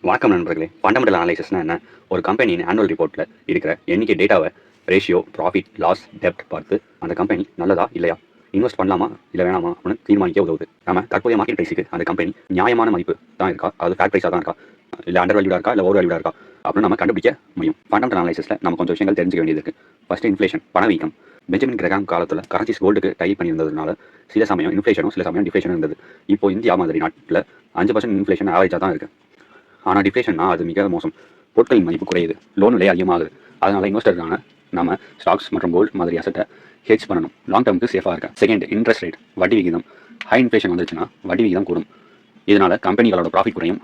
வணக்கம் நண்பர்களே. ஃபண்டமெண்டல் அனாலிசிஸ்னா என்ன? ஒரு கம்பெனியின் ஆனுவல் ரிப்போர்ட்டில் இருக்கிற எண்ணிக்கை டேட்டாவை ரேஷியோ, ப்ராஃபிட், லாஸ், டெப்ட் பார்த்து அந்த கம்பெனி நல்லதா இல்லையா, இன்வெஸ்ட் பண்ணலாமா இல்லை வேணாமா அப்படின்னு தீர்மானிக்க உதவுது. நம்ம தற்போதைய மார்க்கெட் பிரைஸுக்கு அந்த கம்பெனி நியாயமான மதிப்பு தான் இருக்கா, அது ஃபேர் பிரைஸாக தான் இருக்கா, இல்லை அண்டர் வேல்யூடாக இருக்கா, இல்லை ஓவர் வேல்யூடாக இருக்கா அப்படின்னு நம்ம கண்டுபிடிக்க முடியும். ஃபண்டமெண்டல் அனாலிசிஸில் நம்ம கொஞ்சம் விஷயங்கள் தெரிஞ்சுக்க வேண்டியது இருக்குது. ஃபர்ஸ்ட் இன்ஃப்ளேஷன், பணவீக்கம். பெஞ்சமின் கிரகாம் காலத்தில் கரன்சிஸ் கோல்டுக்கு டை பண்ணியிருந்ததுனால சில சமயம் இன்ஃப்ளேஷனும் சில சமயம் டிஃப்ளேஷனும் இருந்தது. இப்போ இந்தியா மாதிரி நாட்டில் 5% இன்ஃப்ளேஷன் ஆவரேஜாக தான் இருக்குது. ஆனால் டிஃப்ளேஷன்னா அது மிக மோசம். பொருட்களின் மதிப்பு குறையுது, லோன் விலை அதிகமாகுது. அதனால் இன்வெஸ்டருக்கான நம்ம ஸ்டாக்ஸ் மற்றும் கோல்டு மாதிரி அசட்டை ஹெட்ஜ் பண்ணணும். லாங் டர்முக்கு சேஃபாக இருக்கேன். செகண்ட், இன்ட்ரெஸ்ட் ரேட், வட்டி விகிதம். ஹை இன்ஃப்ளேஷன் வந்துருச்சுன்னா வட்டி விகிதம் கூடும். இதனால் கம்பெனிகளோட ப்ராஃபிட் குறையும்,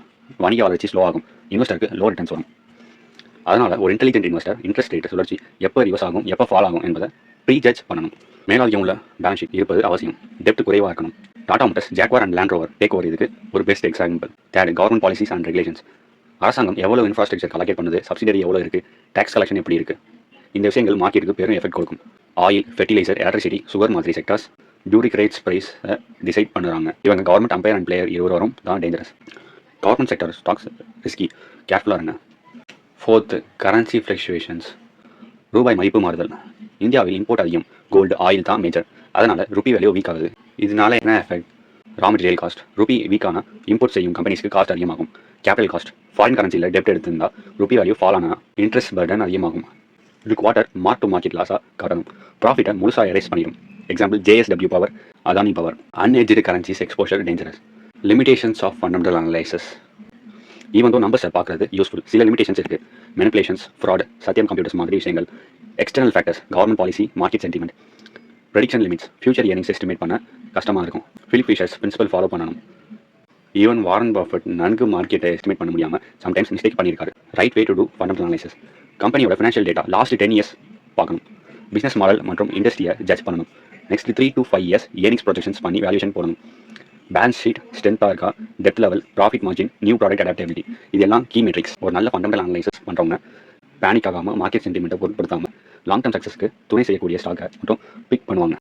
வணிக வளர்ச்சி ஸ்லோ ஆகும், இன்வெஸ்டருக்கு லோ ரிட்டர்ன்ஸ் வரும். அதனால் ஒரு இன்டெலிஜென்ட் இன்வெஸ்டர் இன்ட்ரெஸ்ட் ரேட் சுழற்சி எப்போ ரிவர்ஸ் ஆகும், எப்போ ஃபால் ஆகும் என்பதை ப்ரீ ஜட்ஜ் பண்ணணும். மேலாதிக்கம் உள்ள பேலன்ஸ் ஷீட் இருப்பது அவசியம். டெப்ட் குறைவாக இருக்கணும். Tata motors, Jaguar and land rover take over இதுக்கு ஒரு best example. Third, government policies and regulations. அரசாங்கம் எவ்வளோ இன்ஃப்ராஸ்ட்ரக்சர் கலெக்ட் பண்ணுது, சப்சிடரி எவ்வளோ இருக்குது, டேக்ஸ் கலெக்ஷன் எப்படி இருக்குது, இந்த விஷயங்கள் மார்க்கெட்டுக்கு பெரும் எஃபெக்ட் கொடுக்கும். ஆயில், ஃபெர்டிலைசர், எலக்ட்ரிசிட்டி, சுகர் மாதிரி செக்டர்ஸ் டியூரிக் ப்ரைஸ் டிசைட் பண்ணுறாங்க. இவங்க கவர்மெண்ட் அம்பையர் அண்ட் பிளேயர் இருவரும் தான் dangerous. Government sector stocks risky, கேர்ஃபுல்லாக இருங்க. Fourth, currency fluctuations. ரூபாய் மதிப்பு மாறுதல். இந்தியாவில் இம்போர்ட் அதிகம், கோல்டு, ஆயில் தான் மேஜர். அதனால் ருபி வேல்யூ வீக் ஆகுது. இதனால என்ன effect? Raw material cost. Rupee வீக்கான இம்போர்ட் செய்யும் கம்பெனிஸ்க்கு காஸ்ட் அதிகமாகும். கேபிட்டல் காஸ்ட், ஃபாரின் கரன்சியில் டெப்ட் எடுத்திருந்தால் ருபி வேல்யூ ஃபால் ஆனால் இன்ட்ரெஸ்ட் பர்டன் அதிகமாகும். இது குவார்ட்டர் மார்க் டு மார்க்கெட் லாஸாக காட்டணும். ப்ராஃபிட்டை முழுசாக எரேஸ் பண்ணிடும். Example JSW power, Adani power. Unhedged currencies exposure dangerous. Limitations of fundamental analysis. Even though நம்பர்ஸை பார்க்குறது யூஸ்ஃபுல், சில லிமிடேஷன்ஸ் இருக்குது. மெனிப்புலேஷன்ஸ், ஃப்ராட், சத்யம் கம்ப்யூட்டர்ஸ் மாதிரி விஷயங்கள். External factors, government policy, market sentiment. Prediction limits, future earnings estimate பண்ண கஷ்டமாக இருக்கும். ஃபிலிப் ஃபிஷர்ஸ் பிரின்சிபல் ஃபாலோ பண்ணணும். ஈவன் வாரன் பஃபெட் நன்கு மார்க்கெட்டை எஸ்டிமேட் பண்ண முடியாமல் சம்டைம்ஸ் மிஸ்டேக் பண்ணியிருக்காரு. Right way to do fundamental analysis. கம்பெனியோட ஃபினான்ஷியல் டேட்டா லாஸ்ட் 10 இயர்ஸ் பார்க்கணும். பிஸ்னஸ் மாடல் மற்றும் இண்டஸ்ட்ரியை ஜட்ஜ் பண்ணணும். Next 3 to 5 years earnings projections பண்ணி வேல்யூஷன் போடணும். பேலன்ஸ் ஷீட் ஸ்ட்ரென்த்தாக இருக்கா, depth level, profit margin, new product adaptability, இதெல்லாம் கீ மெட்ரிக்ஸ். ஒரு நல்ல ஃபண்டமெண்டல் அனலைசிஸ் பண்ணுறவங்க பேனிக் ஆகாமல், மார்க்கெட் சென்டிமெண்ட்டை பொருட்படுத்தாமல் லாங் டர்ம் சக்ஸஸ்க்கு துணை செய்யக்கூடிய ஸ்டாக்கை மட்டும் பிக் பண்ணுவாங்க.